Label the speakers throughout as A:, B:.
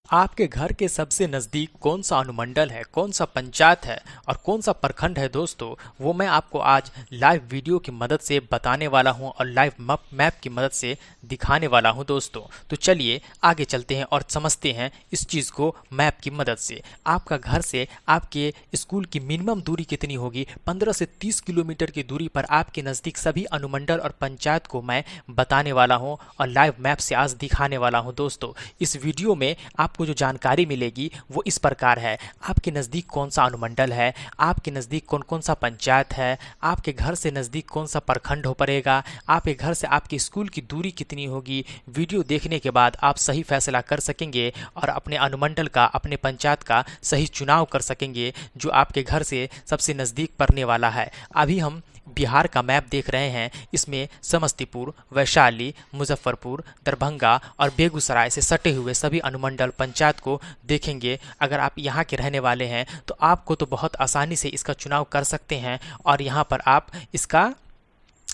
A: आपके घर के सबसे नज़दीक कौन सा अनुमंडल है, कौन सा पंचायत है और कौन सा प्रखंड है दोस्तों, वो मैं आपको आज लाइव वीडियो की मदद से बताने वाला हूं और लाइव मैप की मदद से दिखाने वाला हूं दोस्तों। तो चलिए आगे चलते हैं और समझते हैं इस चीज़ को मैप की मदद से। आपका घर से आपके स्कूल की मिनिमम दूरी कितनी होगी? 15 से 30 किलोमीटर की दूरी पर आपके नज़दीक सभी अनुमंडल और पंचायत को मैं बताने वाला हूं और लाइव मैप से आज दिखाने वाला हूं दोस्तों। इस वीडियो में आपको जो जानकारी मिलेगी वो इस प्रकार है। आपके नज़दीक कौन सा अनुमंडल है, आपके नज़दीक कौन कौन सा पंचायत है, आपके घर से नज़दीक कौन सा प्रखंड हो पड़ेगा, आपके घर से आपके स्कूल की दूरी कितनी होगी। वीडियो देखने के बाद आप सही फैसला कर सकेंगे और अपने अनुमंडल का, अपने पंचायत का सही चुनाव कर सकेंगे जो आपके घर से सबसे नज़दीक पड़ने वाला है। अभी हम बिहार का मैप देख रहे हैं। इसमें समस्तीपुर, वैशाली, मुजफ्फरपुर, दरभंगा और बेगूसराय से सटे हुए सभी अनुमंडल पंचायत को देखेंगे। अगर आप यहाँ के रहने वाले हैं तो आपको तो बहुत आसानी से इसका चुनाव कर सकते हैं और यहाँ पर आप इसका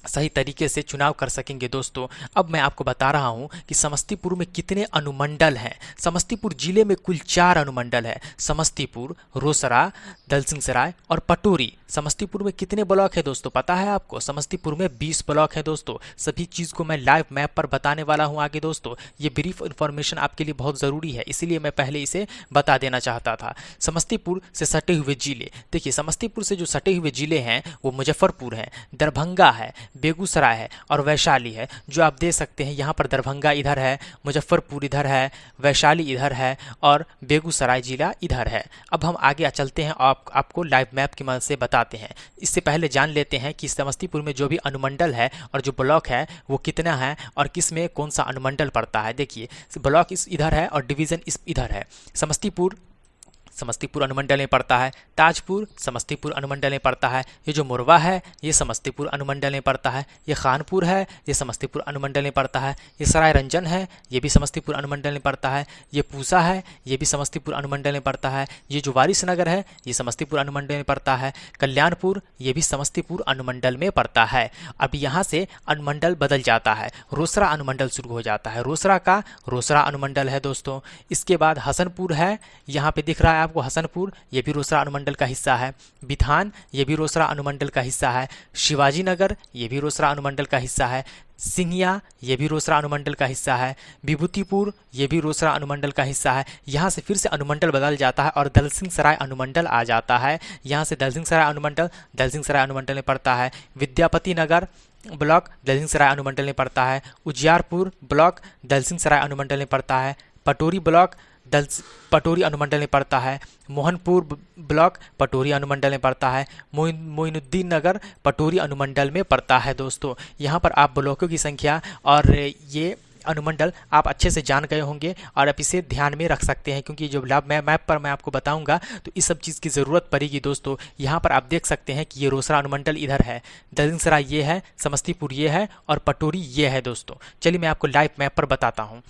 A: सही तरीके से चुनाव कर सकेंगे दोस्तों। अब मैं आपको बता रहा हूं कि समस्तीपुर में कितने अनुमंडल हैं। समस्तीपुर जिले में कुल 4 अनुमंडल है। समस्तीपुर, रोसड़ा, दलसिंहसराय और पटोरी। समस्तीपुर में कितने ब्लॉक है दोस्तों पता है आपको? समस्तीपुर में 20 ब्लॉक है दोस्तों। सभी चीज़ को मैं लाइव मैप पर बताने वाला हूं आगे दोस्तों। ये ब्रीफ इन्फॉर्मेशन आपके लिए बहुत ज़रूरी है, इसीलिए मैं पहले इसे बता देना चाहता था। समस्तीपुर से सटे हुए जिले, देखिए समस्तीपुर से जो सटे हुए जिले हैं वो मुजफ्फरपुर हैं, दरभंगा है, बेगूसराय है और वैशाली है। जो आप देख सकते हैं यहाँ पर दरभंगा इधर है, मुजफ्फरपुर इधर है, वैशाली इधर है और बेगूसराय जिला इधर है। अब हम आगे चलते हैं और आपको लाइव मैप की मदद से बताते हैं। इससे पहले जान लेते हैं कि समस्तीपुर में जो भी अनुमंडल है और जो ब्लॉक है वो कितना है और किस में कौन सा अनुमंडल पड़ता है। देखिए ब्लॉक इस इधर है और डिवीज़न इस इधर है। समस्तीपुर समस्तीपुर अनुमंडल में पड़ता है, ताजपुर समस्तीपुर अनुमंडल में पड़ता है, ये जो मोरवा है ये समस्तीपुर अनुमंडल में पड़ता है, ये खानपुर है ये समस्तीपुर अनुमंडल में पड़ता है, ये सराय रंजन है ये भी समस्तीपुर अनुमंडल में पड़ता है, ये पूसा है ये भी समस्तीपुर अनुमंडल में पड़ता है, ये जो वारिसनगर है ये समस्तीपुर अनुमंडल में पड़ता है, कल्याणपुर ये भी समस्तीपुर अनुमंडल में पड़ता है। अब यहाँ से अनुमंडल बदल जाता है, रोसड़ा अनुमंडल शुरू हो जाता है। रोसड़ा का रोसड़ा अनुमंडल है दोस्तों। इसके बाद हसनपुर है, यहाँ पे दिख रहा है आपको हसनपुर, ये भी रोसड़ा अनुमंडल का हिस्सा है। बिथान ये भी रोसड़ा अनुमंडल का हिस्सा है। शिवाजी नगर ये भी रोसड़ा अनुमंडल का हिस्सा है। सिंघिया ये भी रोसड़ा अनुमंडल का हिस्सा है। विभूतिपुर ये भी रोसड़ा अनुमंडल का हिस्सा है। यहाँ से फिर से अनुमंडल बदल जाता है और दलसिंहसराय अनुमंडल आ जाता है। यहाँ से दलसिंहसराय अनुमंडल में पड़ता है। विद्यापति नगर ब्लॉक दलसिंहसराय अनुमंडल में पड़ता है। उजियारपुर ब्लॉक दलसिंहसराय अनुमंडल में पड़ता है। पटोरी ब्लॉक पटोरी अनुमंडल में पड़ता है। मोहनपुर ब्लॉक पटोरी अनुमंडल में पड़ता है। मोइनुद्दीन नगर पटोरी अनुमंडल में पड़ता है दोस्तों। यहाँ पर आप ब्लॉकों की संख्या और ये अनुमंडल आप अच्छे से जान गए होंगे और आप इसे ध्यान में रख सकते हैं, क्योंकि जब मैप पर मैं आपको बताऊंगा तो इस सब चीज़ की ज़रूरत पड़ेगी दोस्तों। यहाँ पर आप देख सकते हैं कि ये रोसड़ा अनुमंडल इधर है, दलसिंहसराय ये है, समस्तीपुर ये है और पटोरी ये है दोस्तों। चलिए मैं आपको लाइव मैप पर बताता हूँ।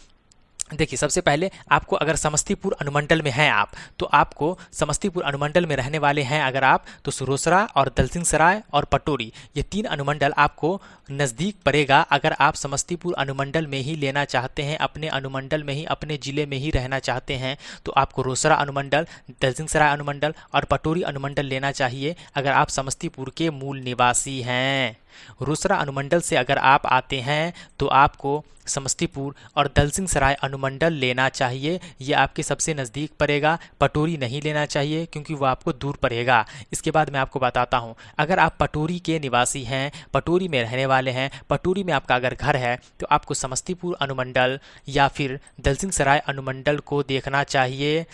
A: देखिए सबसे पहले आपको, अगर समस्तीपुर अनुमंडल में हैं आप, तो आपको समस्तीपुर अनुमंडल में रहने वाले हैं अगर आप, तो रोसड़ा और दलसिंहसराय और पटोरी ये 3 अनुमंडल आपको नज़दीक पड़ेगा। अगर आप समस्तीपुर अनुमंडल में ही लेना चाहते हैं, अपने अनुमंडल में ही, अपने ज़िले में ही रहना चाहते हैं, तो आपको रोसड़ा अनुमंडल, दलसिंहसराय अनुमंडल और पटोरी अनुमंडल लेना चाहिए अगर आप समस्तीपुर के मूल निवासी हैं। रोसड़ा अनुमंडल से अगर आप आते हैं तो आपको समस्तीपुर और दलसिंहसराय अनुमंडल लेना चाहिए, ये आपके सबसे नज़दीक पड़ेगा। पटोरी नहीं लेना चाहिए क्योंकि वो आपको दूर पड़ेगा। इसके बाद मैं आपको बताता हूँ, अगर आप पटोरी के निवासी हैं, पटोरी में रहने वाले हैं, पटोरी में आपका अगर घर है, तो आपको समस्तीपुर अनुमंडल या फिर दलसिंहसराय अनुमंडल को देखना चाहिए।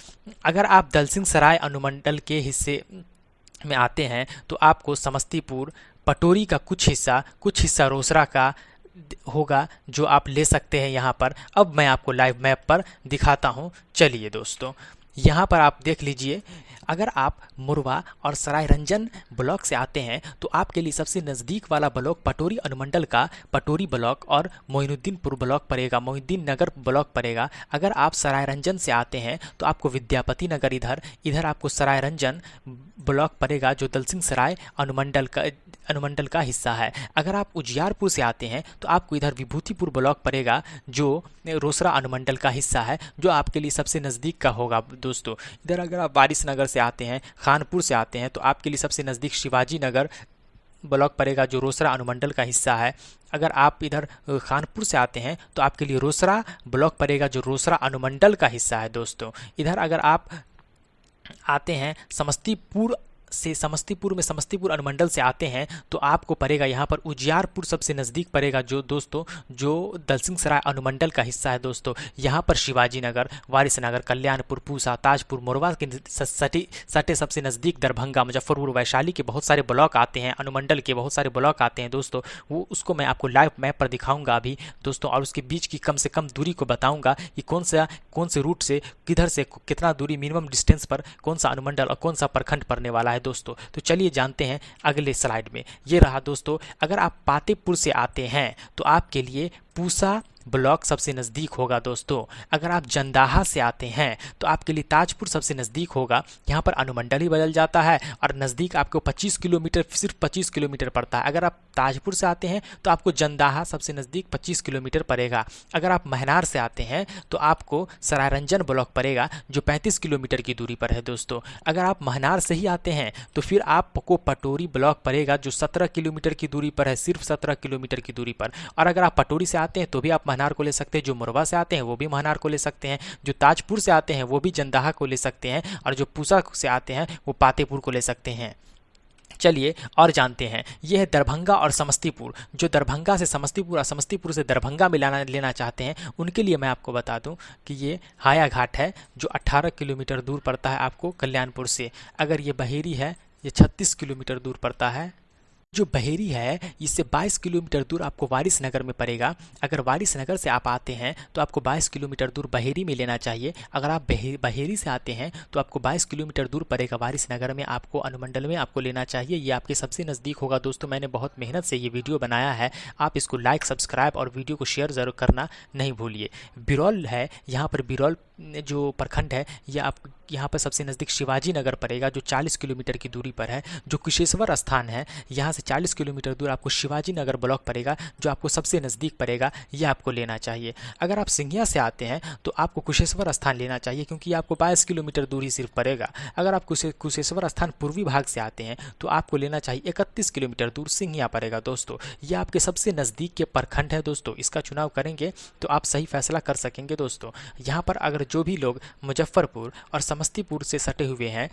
A: अगर आप दलसिंहसराय अनुमंडल के हिस्से में आते हैं तो आपको समस्तीपुर, पटोरी का कुछ हिस्सा रोसड़ा का होगा जो आप ले सकते हैं यहाँ पर। अब मैं आपको लाइव मैप पर दिखाता हूँ। चलिए दोस्तों, यहाँ पर आप देख लीजिए, अगर आप मुरवा और सराय रंजन ब्लॉक से आते हैं तो आपके लिए सबसे नज़दीक वाला ब्लॉक पटोरी अनुमंडल का पटोरी ब्लॉक और मोइनुद्दीनपुर ब्लॉक पड़ेगा, मोइनुद्दीन नगर ब्लॉक पड़ेगा। अगर आप सराय रंजन से आते हैं तो आपको विद्यापति नगर इधर आपको सराय रंजन ब्लॉक पड़ेगा जो दलसिंह सराय अनुमंडल का हिस्सा है। अगर आप उजियारपुर से आते हैं तो आपको इधर विभूतिपुर ब्लॉक पड़ेगा जो रोसड़ा अनुमंडल का हिस्सा है, जो आपके लिए सबसे नज़दीक का होगा दोस्तों। इधर अगर आप वारिसनगर से आते हैं, खानपुर से आते हैं, तो आपके लिए सबसे नज़दीक शिवाजी नगर ब्लॉक पड़ेगा जो रोसड़ा अनुमंडल का हिस्सा है। अगर आप इधर खानपुर से आते हैं तो आपके लिए रोसड़ा ब्लॉक पड़ेगा जो रोसड़ा अनुमंडल का हिस्सा है दोस्तों। इधर अगर आप आते हैं समस्तीपुर अनुमंडल से आते हैं तो आपको पड़ेगा यहाँ पर उजियारपुर सबसे नज़दीक पड़ेगा जो दोस्तों जो दलसिंह सराय अनुमंडल का हिस्सा है दोस्तों। यहाँ पर शिवाजी नगर, वारिसनगर, कल्याणपुर, पूसा, ताजपुर, मोरवा के सटे सबसे नज़दीक दरभंगा, मुजफ्फरपुर, वैशाली के बहुत सारे ब्लॉक आते हैं, अनुमंडल के बहुत सारे ब्लॉक आते हैं दोस्तों। वो उसको मैं आपको लाइव मैप पर दिखाऊंगा अभी दोस्तों, और उसके बीच की कम से कम दूरी को बताऊंगा कि कौन से रूट से किधर से कितना दूरी मिनिमम डिस्टेंस पर कौन सा अनुमंडल और कौन सा प्रखंड पड़ने वाला है दोस्तों। तो चलिए जानते हैं अगले स्लाइड में। ये रहा दोस्तों, अगर आप पातेपुर से आते हैं तो आपके लिए पूसा ब्लॉक सबसे नज़दीक होगा दोस्तों। अगर आप जंदाहा से आते हैं तो आपके लिए ताजपुर सबसे नज़दीक होगा। यहाँ पर अनुमंडल ही बदल जाता है और नज़दीक आपको 25 किलोमीटर, सिर्फ 25 किलोमीटर पड़ता है। अगर आप ताजपुर से आते हैं तो आपको जंदाहा सबसे नज़दीक 25 किलोमीटर पड़ेगा। अगर आप महनार से आते हैं तो आपको सरायरंजन ब्लॉक पड़ेगा जो 35 किलोमीटर की दूरी पर है दोस्तों। अगर आप महनार से ही आते हैं तो फिर आपको पटोरी ब्लॉक पड़ेगा जो 17 किलोमीटर की दूरी पर है, सिर्फ 17 किलोमीटर की दूरी पर। और अगर आप पटोरी से आते हैं तो भी आप महनार को ले सकते हैं, जो मोरवा से आते हैं वो भी महनार को ले सकते हैं, जो ताजपुर से आते हैं वो भी जंदाहा को ले सकते हैं, और जो पूसा से आते हैं वो पातेपुर को ले सकते हैं। चलिए और जानते हैं, ये है दरभंगा और समस्तीपुर। जो दरभंगा से समस्तीपुर और समस्तीपुर से दरभंगा में लेना चाहते हैं उनके लिए मैं आपको बता दूं कि ये हाया घाट है जो 18 किलोमीटर दूर पड़ता है आपको कल्याणपुर से। अगर ये बहेरी है, ये 36 किलोमीटर दूर पड़ता है। जो बहेरी है इससे 22 किलोमीटर दूर आपको वारिसनगर में पड़ेगा। अगर वारिसनगर से आप आते हैं तो आपको 22 किलोमीटर दूर बहेरी में लेना चाहिए। अगर आप बहेरी से आते हैं तो आपको 22 किलोमीटर दूर पड़ेगा वारिसनगर में, आपको अनुमंडल में आपको लेना चाहिए। ये आपके सबसे नज़दीक होगा दोस्तों। मैंने बहुत मेहनत से ये वीडियो बनाया है, आप इसको लाइक, सब्सक्राइब और वीडियो को शेयर ज़रूर करना नहीं भूलिए। बिरौल है, यहाँ पर बिरौल जो प्रखंड है ये आप यहाँ पर सबसे नज़दीक शिवाजी नगर पड़ेगा जो 40 किलोमीटर की दूरी पर है। जो कुशेश्वर स्थान है यहाँ से 40 किलोमीटर दूर आपको शिवाजी नगर ब्लॉक पड़ेगा जो आपको सबसे नज़दीक पड़ेगा, ये आपको लेना चाहिए। अगर आप सिंघिया से आते हैं तो आपको कुशेश्वर स्थान लेना चाहिए क्योंकि आपको 22 किलोमीटर दूर ही सिर्फ पड़ेगा। अगर आप कुशेश्वर स्थान पूर्वी भाग से आते हैं तो आपको लेना चाहिए 31 किलोमीटर दूर सिंघिया पड़ेगा दोस्तों। ये आपके सबसे नज़दीक के प्रखंड है दोस्तों। इसका चुनाव करेंगे तो आप सही फैसला कर सकेंगे दोस्तों। यहाँ पर अगर जो भी लोग मुजफ्फरपुर और समस्तीपुर से सटे हुए हैं,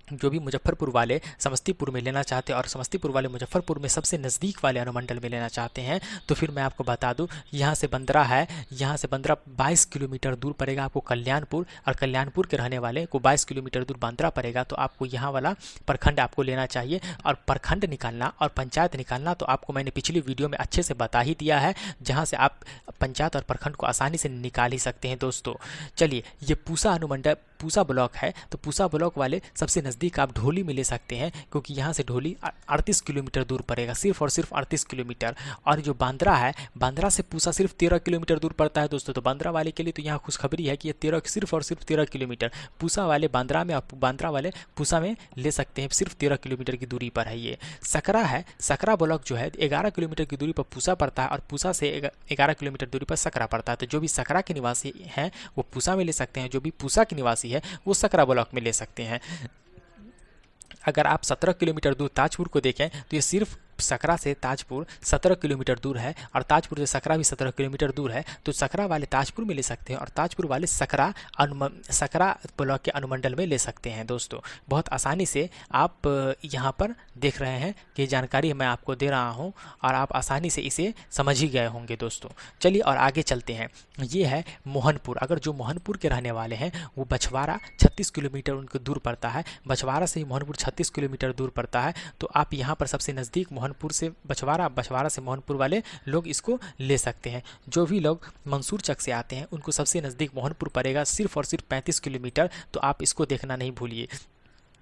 A: जो भी मुजफ्फरपुर वाले समस्तीपुर में लेना चाहते हैं और समस्तीपुर वाले मुजफ्फरपुर में सबसे नज़दीक वाले अनुमंडल में लेना चाहते हैं तो फिर मैं आपको बता दूं, यहाँ से बंदरा है, यहाँ से बंदरा 22 किलोमीटर दूर पड़ेगा आपको कल्याणपुर, और कल्याणपुर के रहने वाले को 22 किलोमीटर दूर बंदरा पड़ेगा। तो आपको यहाँ वाला प्रखंड आपको लेना चाहिए। और प्रखंड निकालना और पंचायत निकालना तो आपको मैंने पिछली वीडियो में अच्छे से बता ही दिया है, जहाँ से आप पंचायत और प्रखंड को आसानी से निकाल ही सकते हैं दोस्तों। चलिए, ये पूसा ब्लॉक है तो पूसा ब्लॉक वाले सबसे नज़दीक आप ढोली में ले सकते हैं क्योंकि यहाँ से ढोली 38 किलोमीटर दूर पड़ेगा, सिर्फ और सिर्फ 38 किलोमीटर। और जो बांद्रा है, बांद्रा से पूसा सिर्फ 13 किलोमीटर दूर पड़ता है दोस्तों। तो बांद्रा वाले के लिए तो यहाँ खुशखबरी है कि ये सिर्फ और सिर्फ 13 किलोमीटर पूसा वाले बांद्रा में, बांद्रा वाले पूसा में ले सकते हैं, सिर्फ 13 किलोमीटर की दूरी पर है। ये सकरा है, सकरा ब्लॉक जो है 11 किलोमीटर की दूरी पर पूसा पड़ता है और पूसा से 11 किलोमीटर दूरी पर सकरा पड़ता है। तो जो भी सकरा के निवासी हैं वो पूसा में ले सकते हैं, जो भी पूसा के निवासी है वो सकरा ब्लॉक में ले सकते हैं। अगर आप 17 किलोमीटर दूर ताजपुर को देखें तो ये सिर्फ सकरा से ताजपुर 17 किलोमीटर दूर है और ताजपुर से सकरा भी 17 किलोमीटर दूर है। तो सकरा वाले ताजपुर में ले सकते हैं और ताजपुर वाले सकरा ब्लॉक के अनुमंडल में ले सकते हैं दोस्तों। बहुत आसानी से आप यहाँ पर देख रहे हैं कि जानकारी मैं आपको दे रहा हूँ और आप आसानी से इसे समझ ही गए होंगे दोस्तों। चलिए और आगे चलते हैं। ये है मोहनपुर। अगर जो मोहनपुर के रहने वाले हैं वो बछवाड़ा 36 किलोमीटर उनको दूर पड़ता है। बछवाड़ा से मोहनपुर 36 किलोमीटर दूर पड़ता है। तो आप यहाँ पर सबसे नज़दीक मोहनपुर से बछवाड़ा, बछवाड़ा से मोहनपुर वाले लोग इसको ले सकते हैं। जो भी लोग मंसूर चक से आते हैं उनको सबसे नज़दीक मोहनपुर पड़ेगा, सिर्फ और सिर्फ 35 किलोमीटर। तो आप इसको देखना नहीं भूलिए।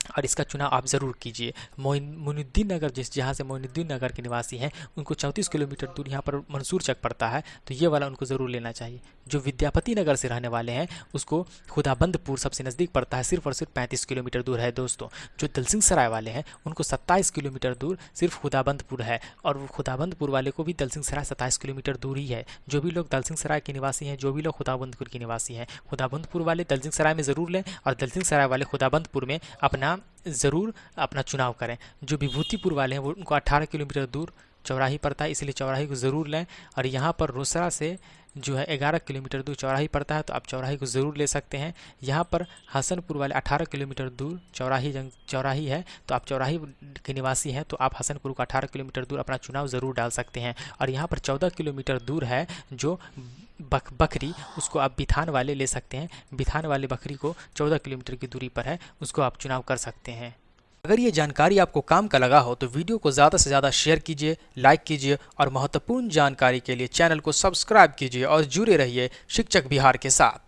A: और इसका चुनाव आप ज़रूर कीजिए। मोइनुद्दीन नगर, जिस जहाँ से मोइनुद्दीन नगर के निवासी हैं, उनको 34 किलोमीटर दूर यहाँ पर मंसूर चक पड़ता है, तो ये वाला उनको ज़रूर लेना चाहिए। जो विद्यापति नगर से रहने वाले हैं उसको खुदाबंदपुर सबसे नज़दीक पड़ता है, सिर्फ और सिर्फ 35 किलोमीटर दूर है दोस्तों। जो दलसिंह सराय वाले हैं उनको 27 किलोमीटर दूर सिर्फ खुदाबंदपुर है, और वो खुदाबंदपुर वाले को भी दलसिंह सराय 27 किलोमीटर दूर ही है। जो भी लोग दलसिंह सराय के निवासी हैं, जो भी लोग खुदाबंदपुर के निवासी हैं, खुदाबंदपुर वाले दलसिंह सराय में ज़रूर लें और दलसिंह सराय वाले खुदाबंदपुर में ज़रूर अपना चुनाव करें। जो विभूतिपुर वाले हैं वो उनको 18 किलोमीटर दूर चौराही पड़ता है, इसलिए चौराही को ज़रूर लें। और यहाँ पर रोसड़ा से जो है 11 किलोमीटर दूर चौराही पड़ता है, तो आप चौराही को ज़रूर ले सकते हैं। यहाँ पर हसनपुर वाले 18 किलोमीटर दूर चौराही है, तो आप चौराही के निवासी हैं तो आप हसनपुर को 18 किलोमीटर दूर अपना चुनाव ज़रूर डाल सकते हैं। और यहाँ पर 14 किलोमीटर दूर है जो बखरी, उसको आप बिथान वाले ले सकते हैं। बिथान वाले बखरी को 14 किलोमीटर की दूरी पर है, उसको आप चुनाव कर सकते हैं। अगर ये जानकारी आपको काम का लगा हो तो वीडियो को ज़्यादा से ज़्यादा शेयर कीजिए, लाइक कीजिए और महत्वपूर्ण जानकारी के लिए चैनल को सब्सक्राइब कीजिए और जुड़े रहिए शिक्षक बिहार के साथ।